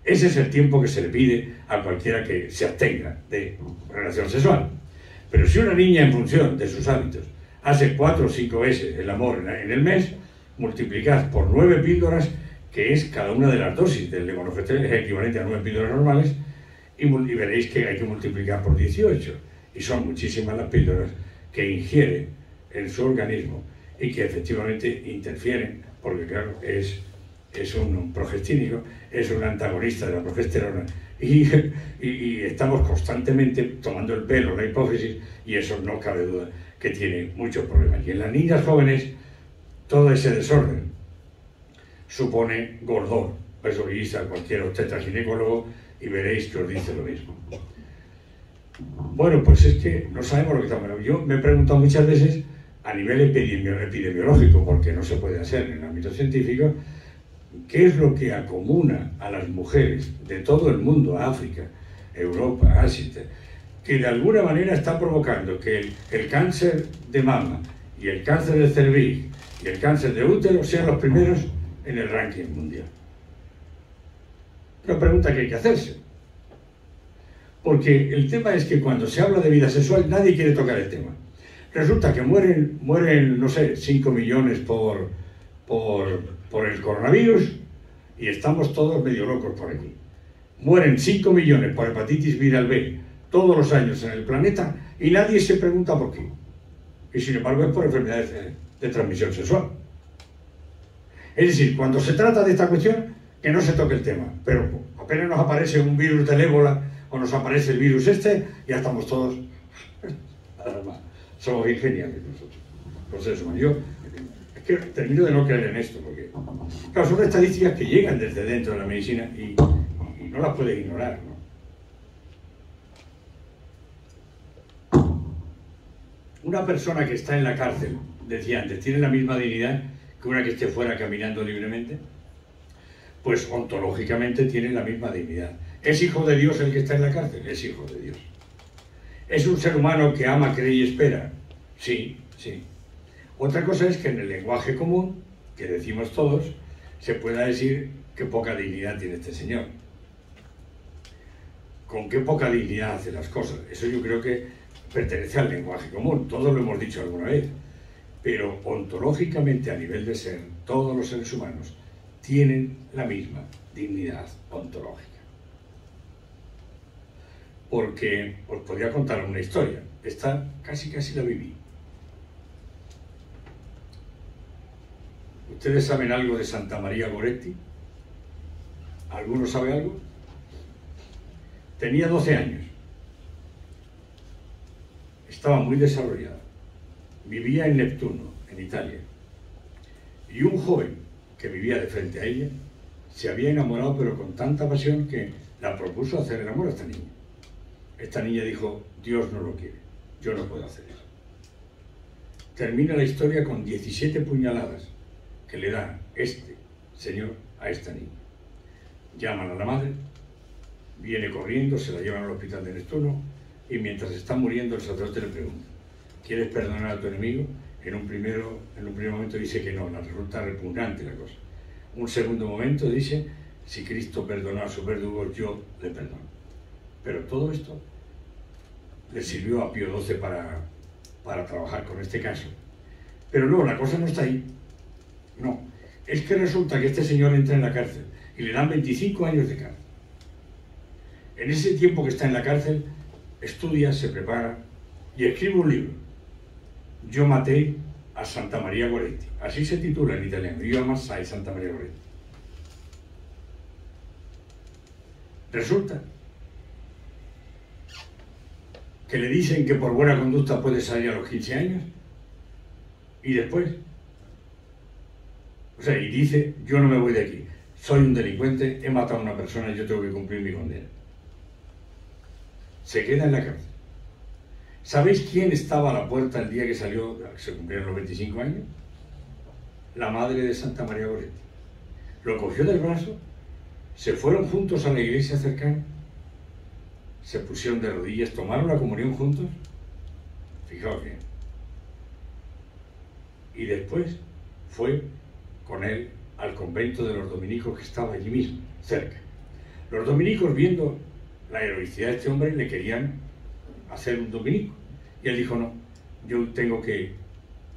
Ese es el tiempo que se le pide a cualquiera que se abstenga de relación sexual. Pero si una niña, en función de sus hábitos, hace 4 o 5 veces el amor en el mes, multiplicad por 9 píldoras, que es cada una de las dosis del levonorgestrel, es equivalente a 9 píldoras normales, y veréis que hay que multiplicar por 18. Y son muchísimas las píldoras que ingiere en su organismo y que efectivamente interfieren, porque claro, es un progestínico, es un antagonista de la progesterona, y estamos constantemente tomando el pelo, la hipófisis, y eso no cabe duda que tiene muchos problemas. Y en las niñas jóvenes, todo ese desorden supone gordor. Eso oís a cualquier obstetra ginecólogo y veréis que os dice lo mismo. Bueno, pues es que no sabemos lo que estamos hablando. Yo me he preguntado muchas veces a nivel epidemiológico, porque no se puede hacer en el ámbito científico, ¿qué es lo que acomuna a las mujeres de todo el mundo, África, Europa, Asia, que de alguna manera está provocando que el cáncer de mama y el cáncer de cervix y el cáncer de útero sean los primeros en el ranking mundial. Una pregunta que hay que hacerse. Porque el tema es que cuando se habla de vida sexual nadie quiere tocar el tema. Resulta que mueren no sé, 5 millones por el coronavirus y estamos todos medio locos por aquí. Mueren 5 millones por hepatitis viral B todos los años en el planeta y nadie se pregunta por qué. Y sin embargo es por enfermedades de transmisión sexual. Es decir, cuando se trata de esta cuestión, que no se toque el tema. Pero apenas nos aparece un virus del ébola o nos aparece el virus ya estamos todos... Somos bien geniales nosotros. Pues eso, yo es que termino de no creer en esto, porque claro, son estadísticas que llegan desde dentro de la medicina y no las puedes ignorar, ¿no? Una persona que está en la cárcel, decía antes, ¿tiene la misma dignidad que una que esté fuera caminando libremente? Pues ontológicamente tiene la misma dignidad. ¿Es hijo de Dios el que está en la cárcel? Es hijo de Dios. ¿Es un ser humano que ama, cree y espera? Sí, sí. Otra cosa es que en el lenguaje común, que decimos todos, se pueda decir qué poca dignidad tiene este señor. Con qué poca dignidad hace las cosas. Eso yo creo que pertenece al lenguaje común. Todos lo hemos dicho alguna vez. Pero ontológicamente, a nivel de ser, todos los seres humanos tienen la misma dignidad ontológica. Porque os podría contar una historia. Esta casi la viví. ¿Ustedes saben algo de Santa María Goretti? ¿Alguno sabe algo? Tenía 12 años. Estaba muy desarrollada. Vivía en Neptuno, en Italia. Y un joven que vivía de frente a ella se había enamorado, pero con tanta pasión que la propuso hacer el amor a esta niña. Esta niña dijo, Dios no lo quiere, yo no puedo hacer eso. Termina la historia con 17 puñaladas que le da este señor a esta niña. Llaman a la madre, viene corriendo, se la llevan al hospital de Neptuno y mientras está muriendo el sacerdote le pregunta, ¿quieres perdonar a tu enemigo? En un primer momento dice que no, le resulta repugnante la cosa. Un segundo momento dice, si Cristo perdonó a sus verdugos, yo le perdono. Pero todo esto le sirvió a Pío XII para trabajar con este caso. Pero no, la cosa no está ahí. No, es que resulta que este señor entra en la cárcel y le dan 25 años de cárcel. En ese tiempo que está en la cárcel, estudia, se prepara y escribe un libro. Yo maté a Santa María Goretti. Así se titula en italiano. Io ammassai Santa María Goretti. Resulta que le dicen que por buena conducta puede salir a los 15 años y después, o sea, y dice, yo no me voy de aquí, soy un delincuente, he matado a una persona y yo tengo que cumplir mi condena. Se queda en la cárcel. ¿Sabéis quién estaba a la puerta el día que salió, se cumplieron los 25 años? La madre de Santa María Goretti. Lo cogió del brazo, se fueron juntos a la iglesia cercana, se pusieron de rodillas, tomaron la comunión juntos, fijaos bien, y después fue con él al convento de los dominicos que estaba allí mismo, cerca. Los dominicos, viendo la heroicidad de este hombre, le querían hacer un dominico, y él dijo, no, yo tengo que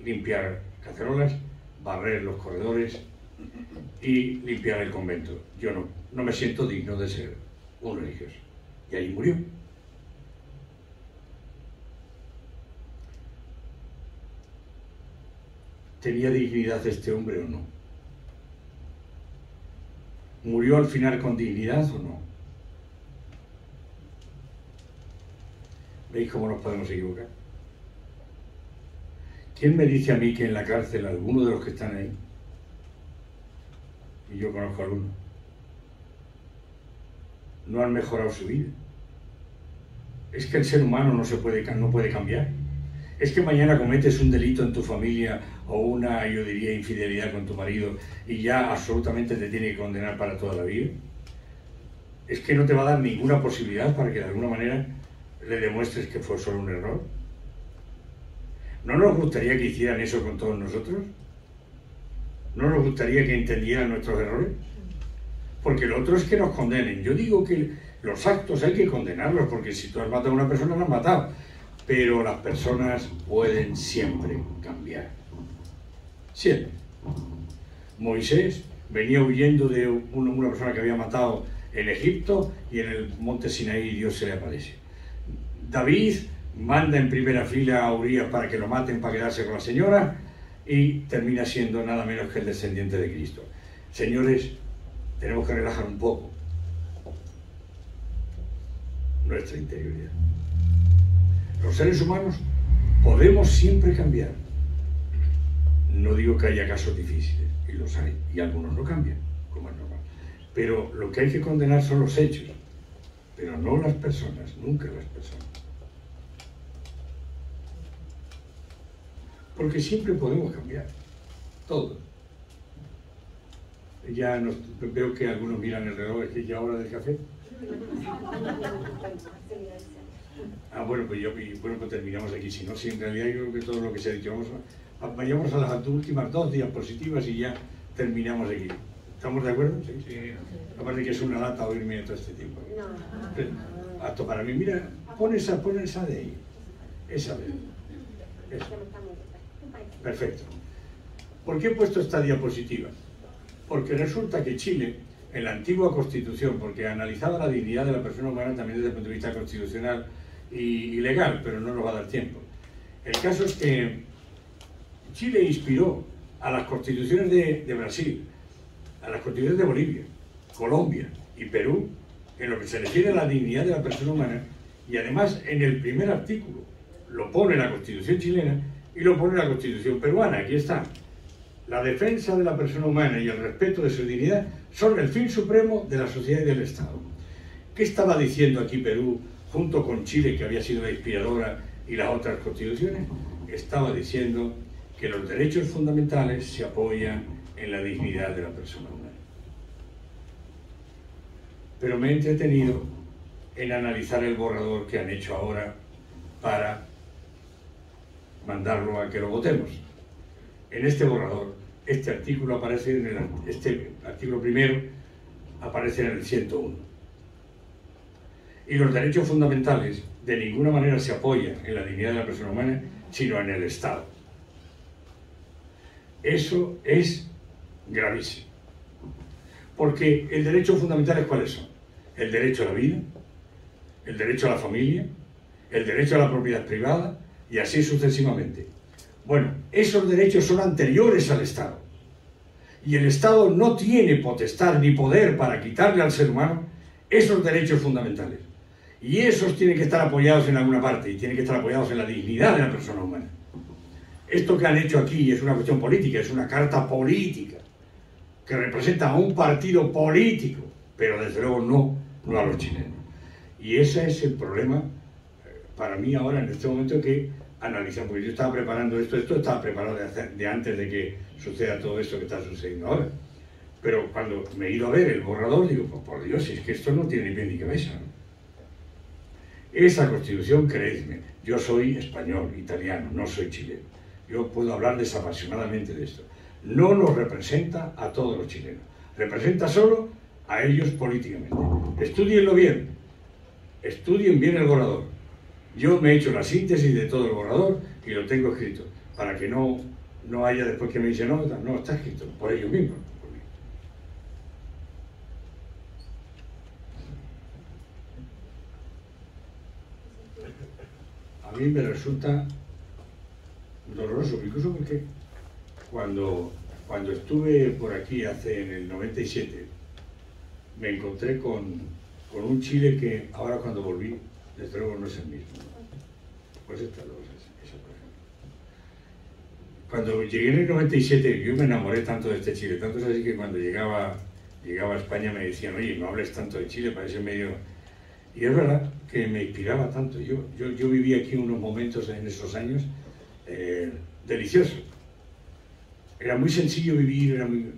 limpiar cacerolas, barrer los corredores y limpiar el convento. Yo no me siento digno de ser un religioso. Y ahí murió. ¿Tenía dignidad este hombre o no? ¿Murió al final con dignidad o no? ¿Veis cómo nos podemos equivocar? ¿Quién me dice a mí que en la cárcel alguno de los que están ahí, y yo conozco a alguno, no han mejorado su vida? Es que el ser humano no puede cambiar. Es que mañana cometes un delito en tu familia o una, yo diría, infidelidad con tu marido y ya absolutamente te tiene que condenar para toda la vida. Es que no te va a dar ninguna posibilidad para que de alguna manera le demuestres que fue solo un error. ¿No nos gustaría que hicieran eso con todos nosotros? ¿No nos gustaría que entendieran nuestros errores? Porque lo otro es que nos condenen. Yo digo que los actos hay que condenarlos, porque si tú has matado a una persona, la has matado. Pero las personas pueden siempre cambiar. Siempre. Moisés venía huyendo de una persona que había matado en Egipto, y en el monte Sinaí Dios se le aparece. David manda en primera fila a Urías para que lo maten, para quedarse con la señora, y termina siendo nada menos que el descendiente de Cristo. Señores, tenemos que relajar un poco nuestra interioridad. Los seres humanos podemos siempre cambiar. No digo que haya casos difíciles, y los hay, y algunos no cambian, como es normal. Pero lo que hay que condenar son los hechos, pero no las personas, nunca las personas. Porque siempre podemos cambiar, todo. Ya veo que algunos miran el reloj, ¿es que ya hora del café? Bueno, pues terminamos aquí. Si no, si en realidad yo creo que todo lo que se ha dicho, vayamos a las últimas 2 diapositivas y ya terminamos aquí. ¿Estamos de acuerdo? Sí. Aparte que es una lata oírme todo este tiempo. Apto para mí. Mira, pon esa de ahí. Esa de ahí. Eso. Perfecto. ¿Por qué he puesto esta diapositiva? Porque resulta que Chile, en la antigua Constitución, porque analizaba la dignidad de la persona humana también desde el punto de vista constitucional y legal, pero no nos va a dar tiempo. El caso es que Chile inspiró a las constituciones de Brasil, a las constituciones de Bolivia, Colombia y Perú, en lo que se refiere a la dignidad de la persona humana, y además en el primer artículo lo pone la Constitución chilena y lo pone la Constitución peruana. Aquí está. La defensa de la persona humana y el respeto de su dignidad son el fin supremo de la sociedad y del Estado. ¿Qué estaba diciendo aquí Perú, junto con Chile, que había sido la inspiradora, y las otras constituciones? Estaba diciendo que los derechos fundamentales se apoyan en la dignidad de la persona humana. Pero me he entretenido en analizar el borrador que han hecho ahora para mandarlo a que lo votemos. En este borrador, este artículo aparece este artículo primero aparece en el 101. Y los derechos fundamentales de ninguna manera se apoyan en la dignidad de la persona humana, sino en el Estado. Eso es gravísimo. Porque el derecho fundamental, ¿cuáles son? El derecho a la vida, el derecho a la familia, el derecho a la propiedad privada, y así sucesivamente. Bueno, esos derechos son anteriores al Estado. Y el Estado no tiene potestad ni poder para quitarle al ser humano esos derechos fundamentales. Y esos tienen que estar apoyados en alguna parte, y tienen que estar apoyados en la dignidad de la persona humana. Esto que han hecho aquí es una cuestión política, es una carta política, que representa a un partido político, pero desde luego no a los chilenos. Y ese es el problema para mí ahora, en este momento, que analizar, porque yo estaba preparando esto estaba preparado de antes de que suceda todo esto que está sucediendo ahora. Pero cuando me he ido a ver el borrador, digo, pues por Dios, es que esto no tiene ni pie ni cabeza, ¿no? Esa Constitución, creedme, yo soy español, italiano, no soy chileno. Yo puedo hablar desapasionadamente de esto. No nos representa a todos los chilenos. Representa solo a ellos políticamente. Estúdienlo bien. Estudien bien el borrador. Yo me he hecho la síntesis de todo el borrador y lo tengo escrito, para que no haya después que me dicen, no, está escrito por ellos mismos. A mí me resulta doloroso, incluso porque cuando estuve por aquí en el 97, me encontré con un Chile que ahora cuando volví, desde luego no es el mismo. Pues esa, por ejemplo. Cuando llegué en el 97, yo me enamoré tanto de este Chile, tanto es así que cuando llegaba a España me decían, oye, no hables tanto de Chile, parece medio... Y es verdad que me inspiraba tanto. Yo viví aquí unos momentos en esos años deliciosos. Era muy sencillo vivir, era muy...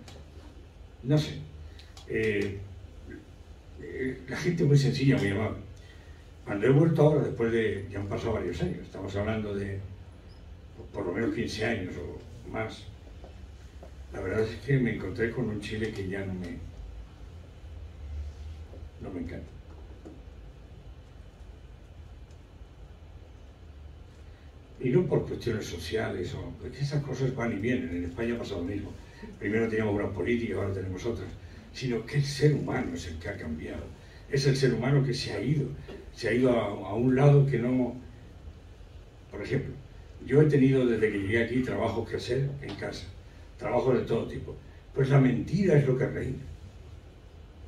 no sé. La gente muy sencilla, muy amable. Cuando he vuelto ahora, después de... ya han pasado varios años, estamos hablando de por lo menos 15 años o más, la verdad es que me encontré con un Chile que ya no me encanta. Y no por cuestiones sociales, porque esas cosas van y vienen. En España ha pasado lo mismo. Primero teníamos una política, ahora tenemos otras. Sino que el ser humano es el que ha cambiado. Es el ser humano que se ha ido a un lado que no... Por ejemplo, yo he tenido desde que llegué aquí trabajos que hacer en casa, trabajos de todo tipo. Pues la mentira es lo que reina.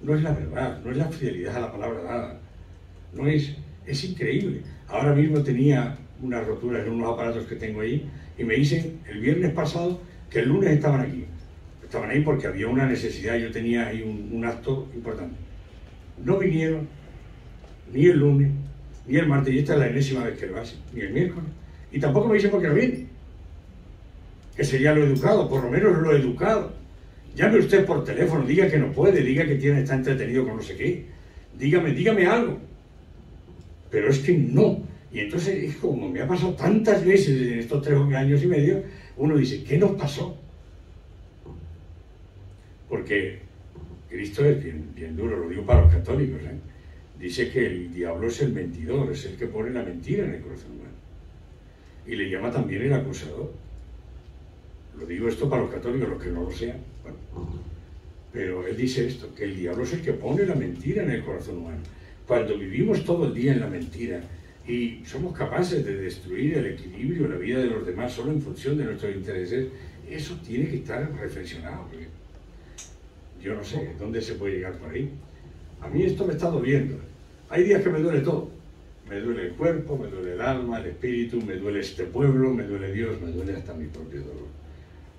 No es la verdad, no es la fidelidad a la palabra dada. No es increíble. Ahora mismo tenía una rotura en unos aparatos que tengo ahí y me dicen el viernes pasado que el lunes estaban aquí. Estaban ahí porque había una necesidad, yo tenía ahí un acto importante. No vinieron ni el lunes, ni el martes, y esta es la enésima vez que lo hacen, ni el miércoles. Y tampoco me dicen por qué no vienen. Que sería lo educado, por lo menos lo educado. Llame usted por teléfono, diga que no puede, diga que está entretenido con no sé qué. Dígame algo. Pero es que no. Y entonces, es como me ha pasado tantas veces en estos 3 años y medio, uno dice, ¿qué nos pasó? Porque Cristo es bien duro, lo digo para los católicos, ¿eh? Dice que el diablo es el mentidor, es el que pone la mentira en el corazón humano. Y le llama también el acusador. Lo digo esto para los católicos, los que no lo sean. Bueno, pero él dice esto, que el diablo es el que pone la mentira en el corazón humano. Cuando vivimos todo el día en la mentira y somos capaces de destruir el equilibrio, la vida de los demás solo en función de nuestros intereses, eso tiene que estar reflexionado. Porque yo no sé dónde se puede llegar por ahí. A mí esto me está doliendo. Hay días que me duele todo. Me duele el cuerpo, me duele el alma, el espíritu, me duele este pueblo, me duele Dios, me duele hasta mi propio dolor.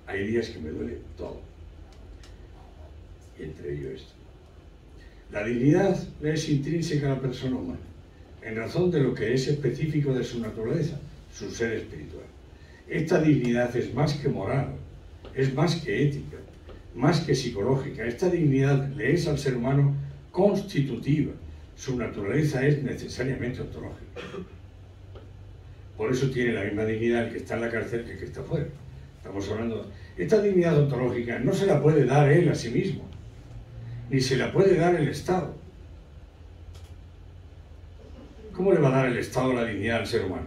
Hay días que me duele todo. Y entre ellos esto. La dignidad es intrínseca a la persona humana, en razón de lo que es específico de su naturaleza, su ser espiritual. Esta dignidad es más que moral, es más que ética, más que psicológica. Esta dignidad le es al ser humano constitutiva. Su naturaleza es necesariamente ontológica. Por eso tiene la misma dignidad el que está en la cárcel que el que está fuera. Estamos hablando de... Esta dignidad ontológica no se la puede dar él a sí mismo, ni se la puede dar el Estado. ¿Cómo le va a dar el Estado la dignidad al ser humano,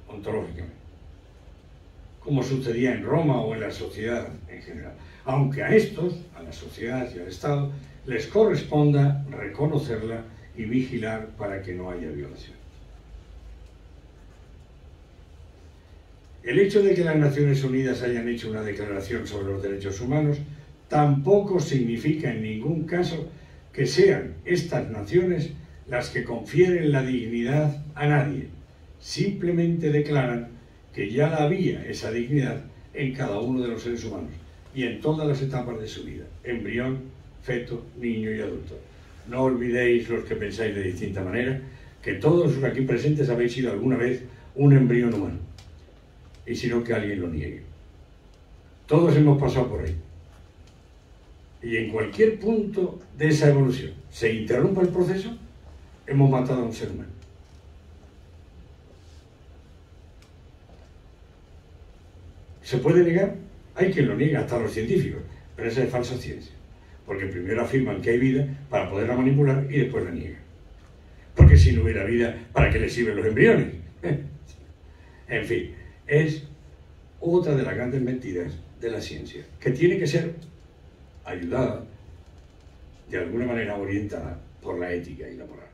ontológicamente? Como sucedía en Roma o en la sociedad en general. Aunque a estos, a la sociedad y al Estado, les corresponda reconocerla y vigilar para que no haya violación. El hecho de que las Naciones Unidas hayan hecho una declaración sobre los derechos humanos tampoco significa en ningún caso que sean estas naciones las que confieren la dignidad a nadie. Simplemente declaran que ya la había esa dignidad en cada uno de los seres humanos y en todas las etapas de su vida, embrión, feto, niño y adulto. No olvidéis, los que pensáis de distinta manera, que todos los aquí presentes habéis sido alguna vez un embrión humano, y si no que alguien lo niegue. Todos hemos pasado por ahí. Y en cualquier punto de esa evolución se interrumpa el proceso, hemos matado a un ser humano. ¿Se puede negar? Hay quien lo niega, hasta los científicos, pero esa es falsa ciencia. Porque primero afirman que hay vida para poderla manipular y después la niegan. Porque si no hubiera vida, ¿para qué les sirven los embriones? En fin, es otra de las grandes mentiras de la ciencia, que tiene que ser ayudada, de alguna manera orientada por la ética y la moral.